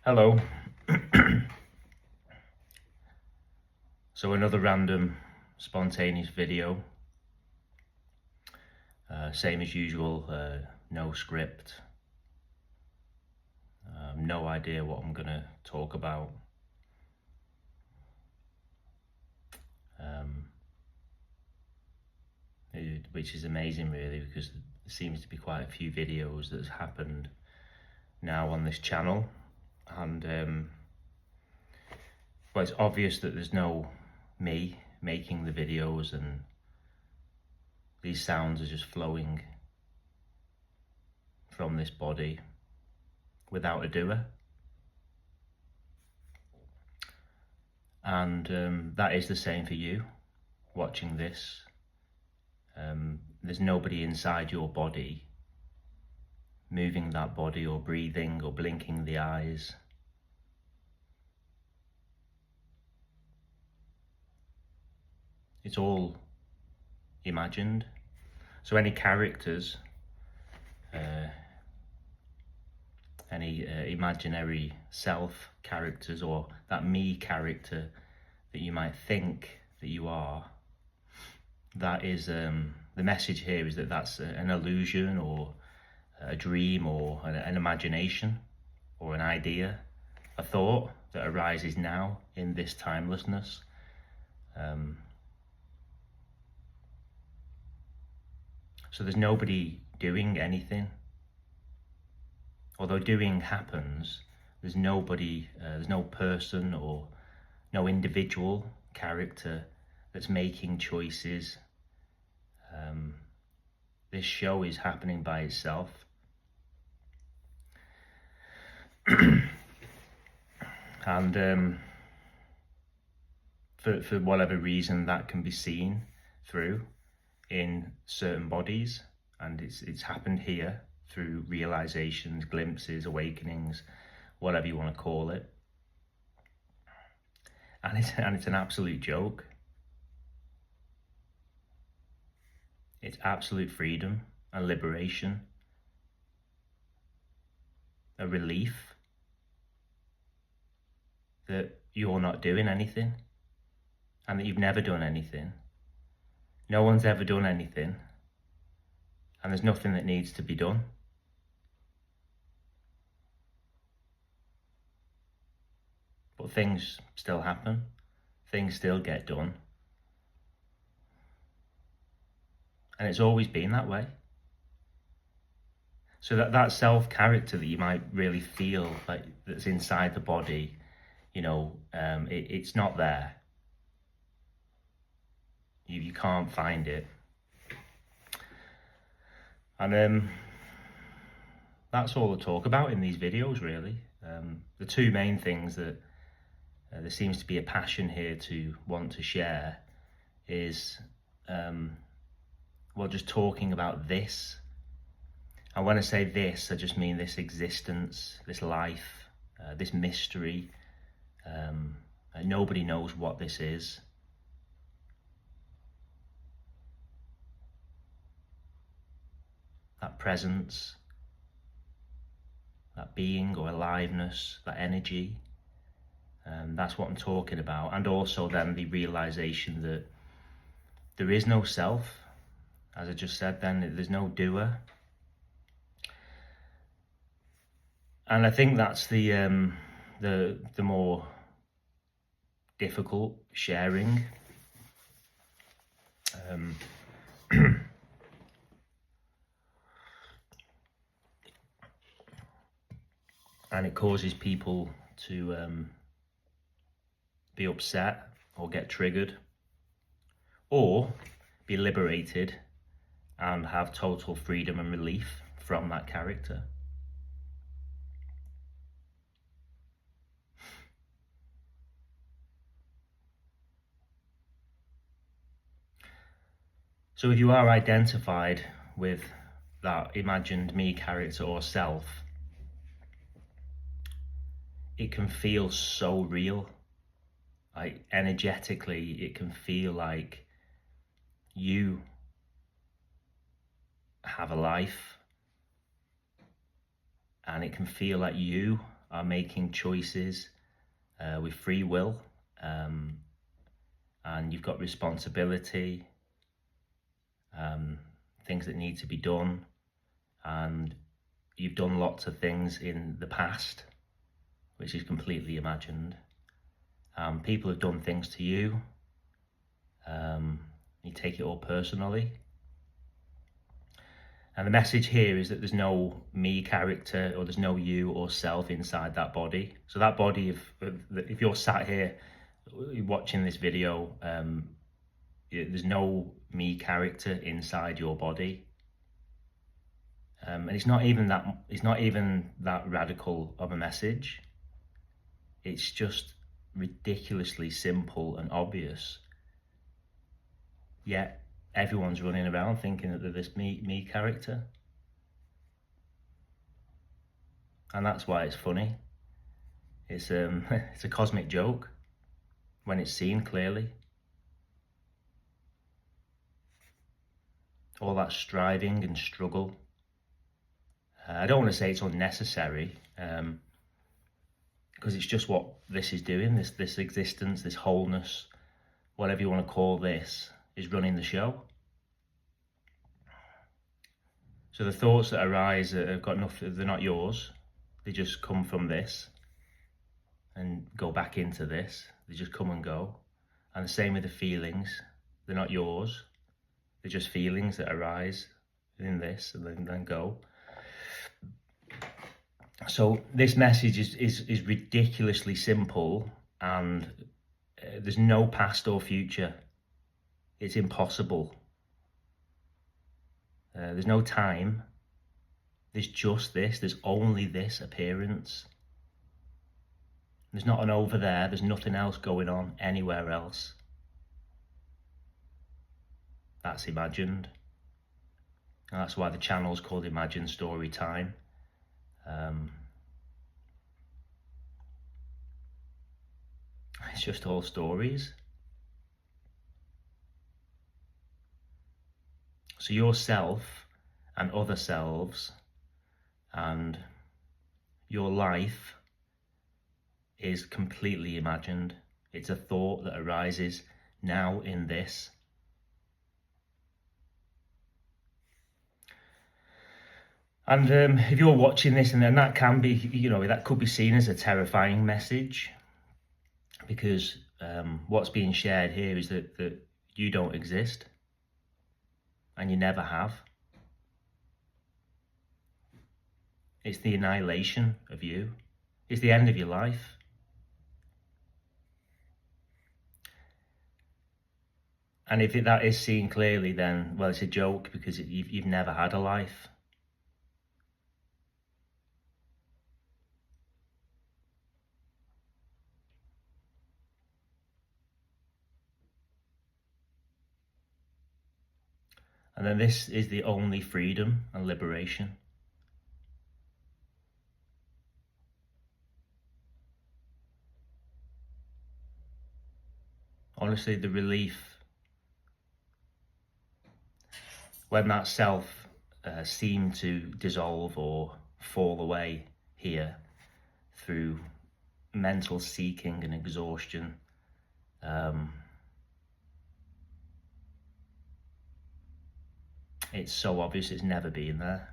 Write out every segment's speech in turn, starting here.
Hello. So another random spontaneous video, same as usual, no script, no idea what I'm gonna talk about, which is amazing really, because there seems to be quite a few videos that's happened now on this channel, and well, it's obvious that there's no me making the videos, and these sounds are just flowing from this body without a doer. And that is the same for you watching this. There's nobody inside your body moving that body or breathing or blinking the eyes. It's all imagined. So any characters, any imaginary self characters, or that me character that you might think that you are, that is the message here is that that's an illusion or a dream or an imagination or an idea, a thought that arises now in this timelessness. So there's nobody doing anything. Although doing happens, there's nobody, there's no person or no individual character that's making choices. This show is happening by itself. And for whatever reason, that can be seen through in certain bodies, and it's happened here through realizations, glimpses, awakenings, whatever you want to call it. And it's an absolute joke. It's absolute freedom and liberation, a relief that you're not doing anything and that you've never done anything. No one's ever done anything, and there's nothing that needs to be done. But things still happen, things still get done. And it's always been that way. So that self-character that you might really feel like that's inside the body, you know, it's not there. You can't find it. And that's all I talk about in these videos, really. The two main things that there seems to be a passion here to want to share is, well, just talking about this. And when I say this, I just mean this existence, this life, this mystery. Nobody knows what this is. That presence, that being or aliveness, that energy. That's what I'm talking about. And also then the realization that there is no self. As I just said then, there's no doer. And I think that's the more difficult sharing. And it causes people to be upset or get triggered or be liberated and have total freedom and relief from that character. So if you are identified with that imagined me character or self, it can feel so real. Like energetically, it can feel like you have a life, and it can feel like you are making choices with free will, and you've got responsibility, things that need to be done, and you've done lots of things in the past, which is completely imagined. People have done things to you. You take it all personally. And the message here is that there's no me character, or there's no you or self inside that body. So that body, if you're sat here watching this video, there's no me character inside your body. And it's not even that radical of a message. It's just ridiculously simple and obvious. Yet everyone's running around thinking that they're this me character. And that's why it's funny. It's it's a cosmic joke when it's seen clearly. All that striving and struggle. I don't want to say it's unnecessary, because it's just what this is doing. This existence, this wholeness, whatever you want to call this, is running the show. So the thoughts that arise have got nothing, they're not yours. They just come from this and go back into this. They just come and go. And the same with the feelings. They're not yours. They're just feelings that arise in this and then go. So this message is ridiculously simple, and there's no past or future. It's impossible. There's no time. There's just this. There's only this appearance. There's not an over there. There's nothing else going on anywhere else. That's imagined. And that's why the channel's called Imagine Story Time. It's just all stories. So yourself and other selves and your life is completely imagined. It's a thought that arises now in this. And if you're watching this, and then that can be, that could be seen as a terrifying message, because what's being shared here is that you don't exist, and you never have. It's the annihilation of you. It's the end of your life. And if that is seen clearly, then, well, it's a joke, because you've never had a life. And then this is the only freedom and liberation. Honestly, the relief when that self seemed to dissolve or fall away here through mental seeking and exhaustion, it's so obvious. It's never been there.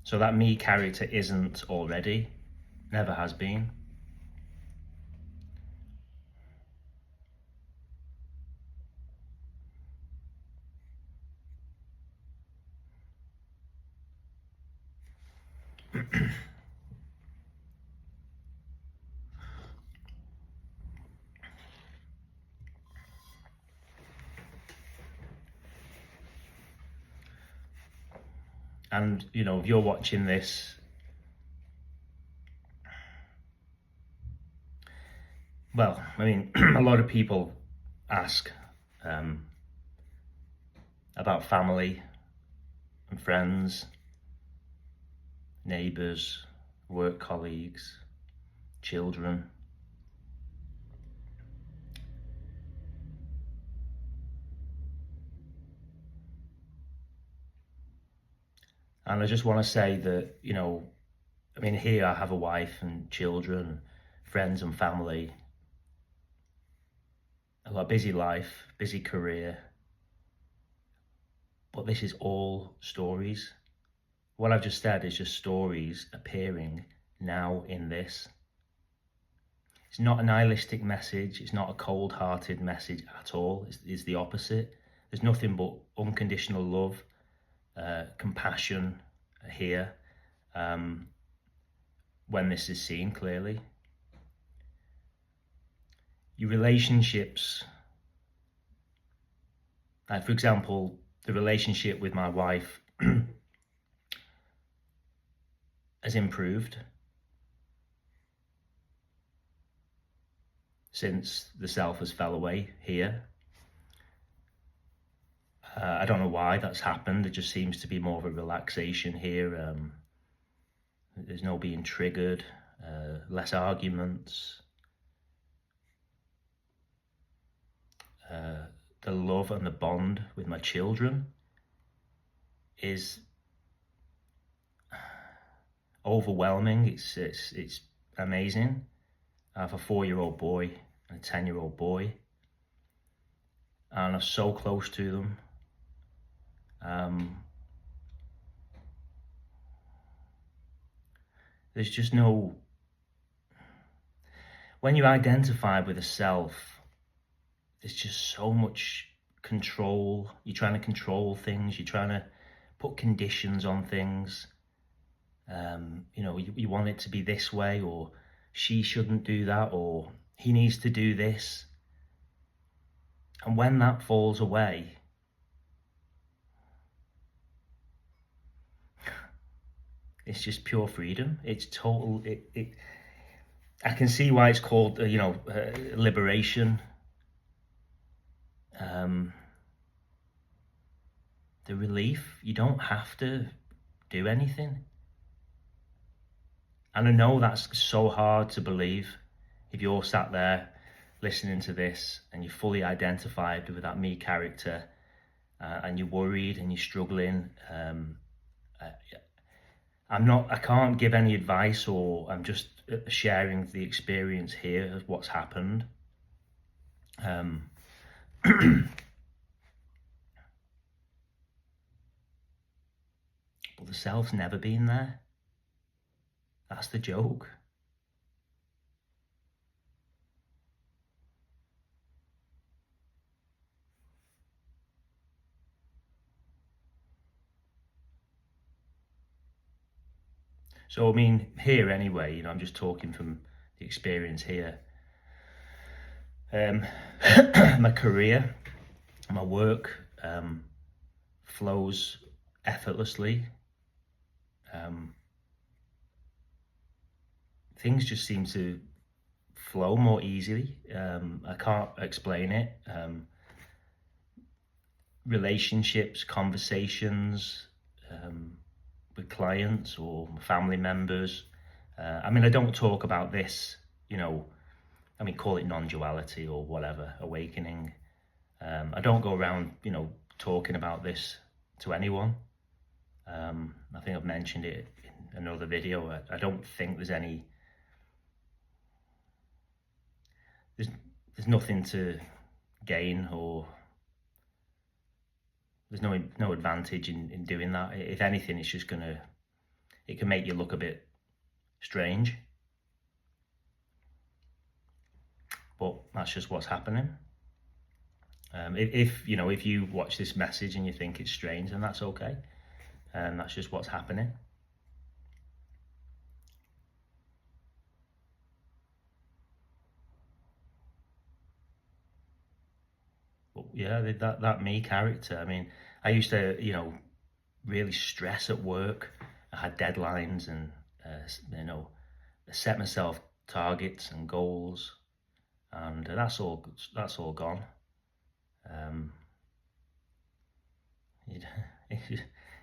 So that me character isn't already, never has been. And, if you're watching this, well, I mean, a lot of people ask about family and friends, neighbours, work colleagues, children. And I just want to say that, I mean, here I have a wife and children, friends and family. I've got a busy life, busy career. But this is all stories. What I've just said is just stories appearing now in this. It's not a nihilistic message. It's not a cold-hearted message at all. It's the opposite. There's nothing but unconditional love, compassion here when this is seen clearly. Your relationships, for example, the relationship with my wife has improved since the self has fell away here. I don't know why that's happened. It just seems to be more of a relaxation here. There's no being triggered, less arguments. The love and the bond with my children is overwhelming. It's amazing. I have a 4-year-old boy and a 10-year-old boy, and I'm so close to them. There's just no... When you identify with a self, there's just so much control. You're trying to control things. You're trying to put conditions on things. You want it to be this way, or she shouldn't do that, or he needs to do this. And when that falls away, it's just pure freedom. It's total. I can see why it's called, liberation. The relief. You don't have to do anything. And I know that's so hard to believe if you're sat there listening to this and you're fully identified with that me character, and you're worried and you're struggling. I can't give any advice, or I'm just sharing the experience here of what's happened. But the self's never been there. That's the joke. So, I mean, here anyway, I'm just talking from the experience here. My career, my work flows effortlessly. Things just seem to flow more easily. I can't explain it. Relationships, conversations with clients or family members. I don't talk about this, call it non-duality or whatever, awakening. I don't go around, talking about this to anyone. I think I've mentioned it in another video. I don't think there's any... There's nothing to gain, or there's no advantage in doing that. If anything, it's just it can make you look a bit strange. But that's just what's happening. If you watch this message and you think it's strange, then that's okay. That's just what's happening. But yeah, that me character. I used to, really stress at work. I had deadlines and, set myself targets and goals, and that's all gone.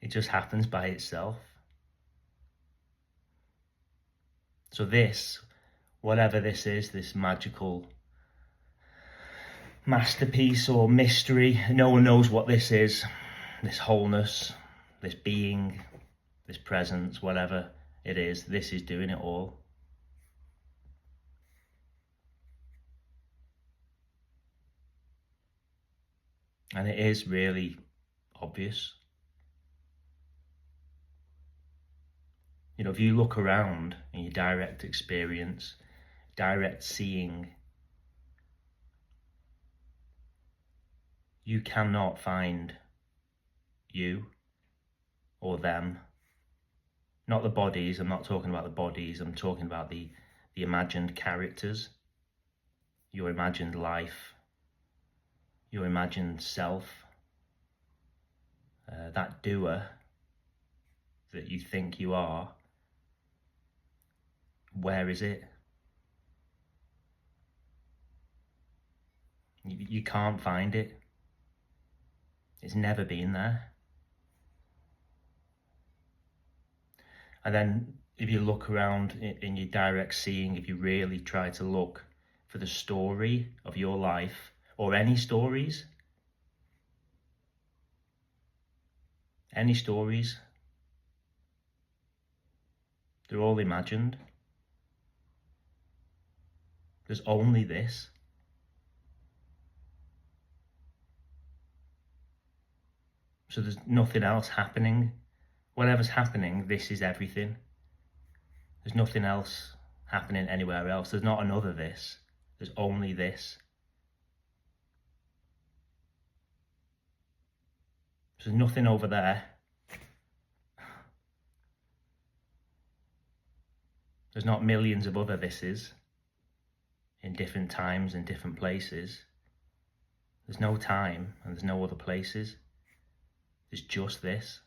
It just happens by itself. So this, whatever this is, this magical masterpiece or mystery, no one knows what this is, this wholeness, this being, this presence, whatever, it is. This is doing it all. And it is really obvious. You know, if you look around in your direct experience, direct seeing, you cannot find you or them. Not the bodies, I'm not talking about the bodies, I'm talking about the imagined characters, your imagined life, your imagined self, that doer that you think you are. Where is it? You can't find it. It's never been there. And then if you look around in your direct seeing, if you really try to look for the story of your life, or any stories, they're all imagined. There's only this. So there's nothing else happening. Whatever's happening, this is everything. There's nothing else happening anywhere else. There's not another this. There's only this. So there's nothing over there. There's not millions of other thises in different times and different places. There's no time and there's no other places. There's just this.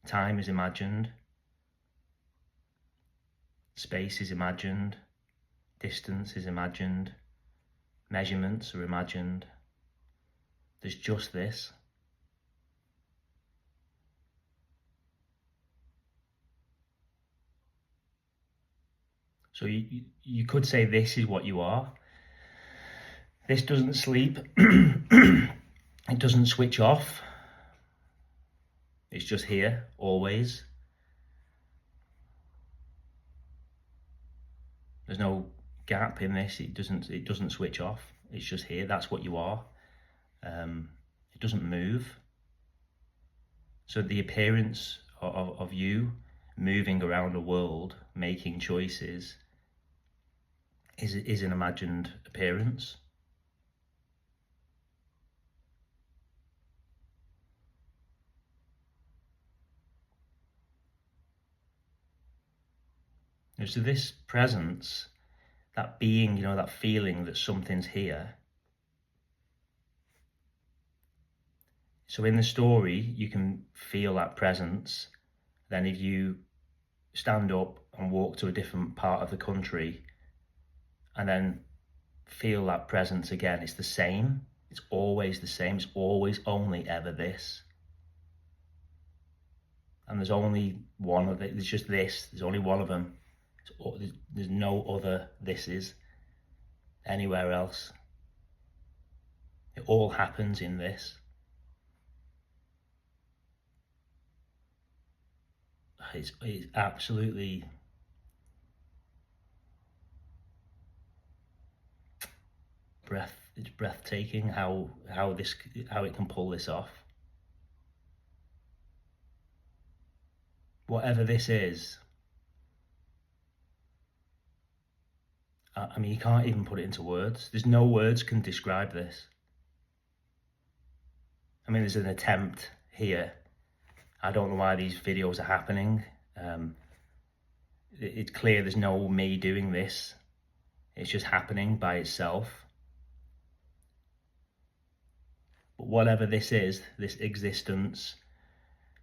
Time is imagined. Space is imagined. Distance is imagined. Measurements are imagined. There's just this. So you could say this is what you are. This doesn't sleep. It doesn't switch off. It's just here, always. There's no gap in this. It doesn't switch off. It's just here. That's what you are. It doesn't move. So the appearance of you moving around the world, making choices, is an imagined appearance. So this presence, that being, you know, that feeling that something's here. So in the story, you can feel that presence. Then if you stand up and walk to a different part of the country and then feel that presence again, it's the same. It's always the same. It's always only ever this. And there's only one of it. There's just this. There's only one of them. There's no other thises anywhere else. It all happens in this. It's absolutely it's breathtaking how it can pull this off. Whatever this is, I mean, you can't even put it into words. There's no words can describe this. I mean, there's an attempt here. I don't know why these videos are happening. It's clear there's no me doing this. It's just happening by itself. But whatever this is, this existence,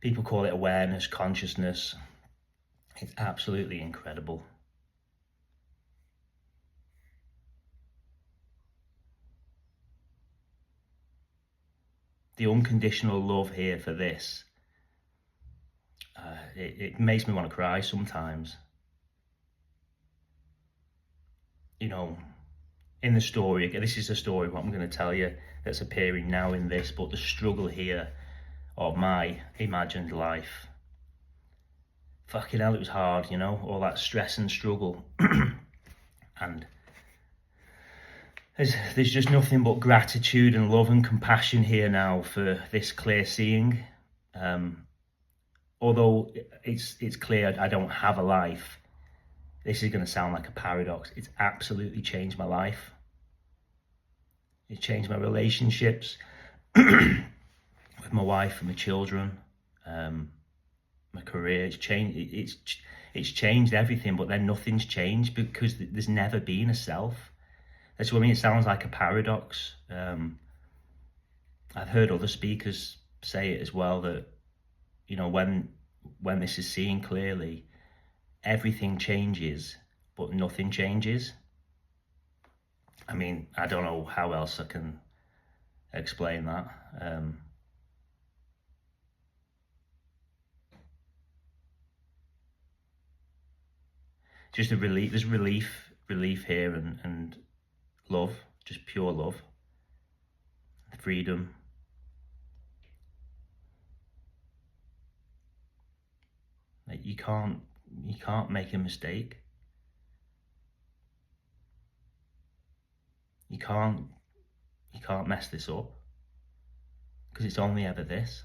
people call it awareness, consciousness. It's absolutely incredible. The unconditional love here for this, it makes me want to cry sometimes. You know, in the story, this is a story, what I'm going to tell you, that's appearing now in this, but the struggle here of my imagined life, fucking hell, it was hard, you know, all that stress and struggle. And there's just nothing but gratitude and love and compassion here now for this clear seeing. Although it's clear I don't have a life, this is going to sound like a paradox. It's absolutely changed my life. It's changed my relationships with my wife and my children, my career. It's changed everything, but then nothing's changed because there's never been a self. That's what I mean. It sounds like a paradox. I've heard other speakers say it as well, that, you know, when this is seen clearly, everything changes, but nothing changes. I mean, I don't know how else I can explain that. Just a relief. There's relief here, and love, just pure love, freedom. Like, you can't make a mistake. You can't mess this up, because it's only ever this.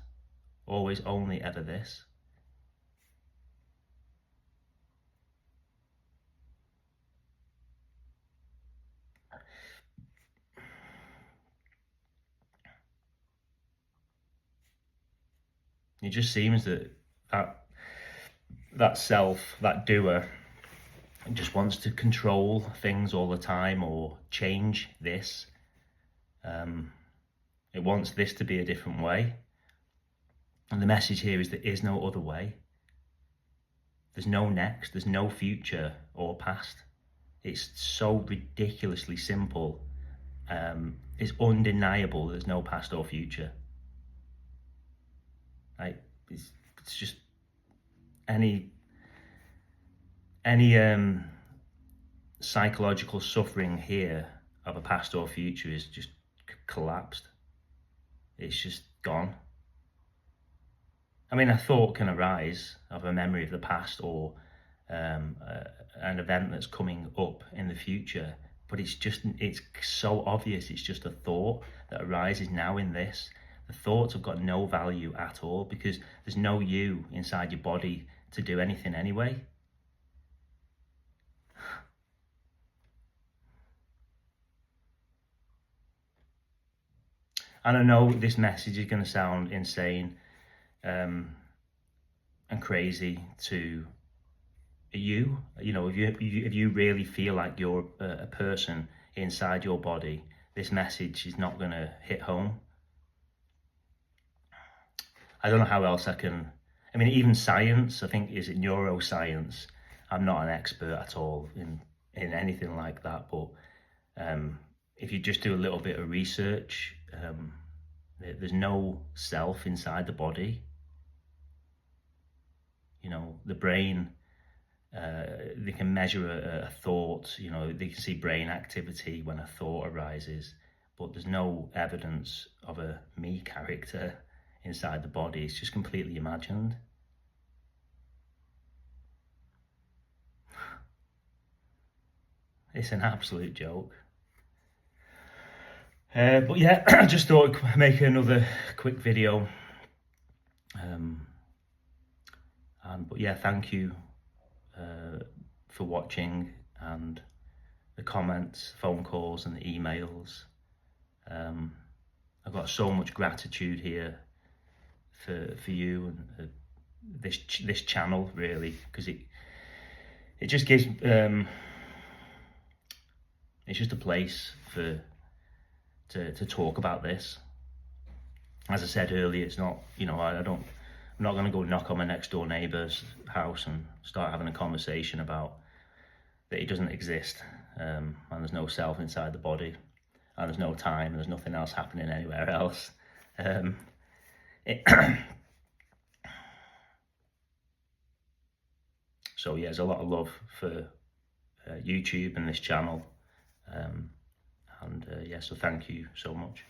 Always only ever this. It just seems that self, that doer, just wants to control things all the time, or change this. It wants this to be a different way. And the message here is there is no other way. There's no next, there's no future or past. It's so ridiculously simple. It's undeniable there's no past or future. Like, it's just any psychological suffering here of a past or future is just collapsed. It's just gone. I mean, a thought can arise of a memory of the past, or an event that's coming up in the future, but it's so obvious. It's just a thought that arises now in this. The thoughts have got no value at all, because there's no you inside your body to do anything anyway. And I know this message is going to sound insane and crazy to you. You know, if you really feel like you're a person inside your body, this message is not going to hit home. I don't know how else I can. I mean, even science, I think, is it neuroscience? I'm not an expert at all in anything like that, but if you just do a little bit of research, there's no self inside the body. You know, the brain, they can measure a thought. You know, they can see brain activity when a thought arises, but there's no evidence of a me character inside the body. It's just completely imagined. It's an absolute joke. But yeah, I just thought I'd make another quick video. But yeah, thank you for watching, and the comments, phone calls and the emails. I've got so much gratitude here for you and this channel, really, because it just gives it's just a place to talk about this. As I said earlier, it's not, you know, I'm not going to go knock on my next door neighbour's house and start having a conversation about that it doesn't exist, and there's no self inside the body, and there's no time, and there's nothing else happening anywhere else. So yeah, there's a lot of love for YouTube and this channel, and yeah, so thank you so much.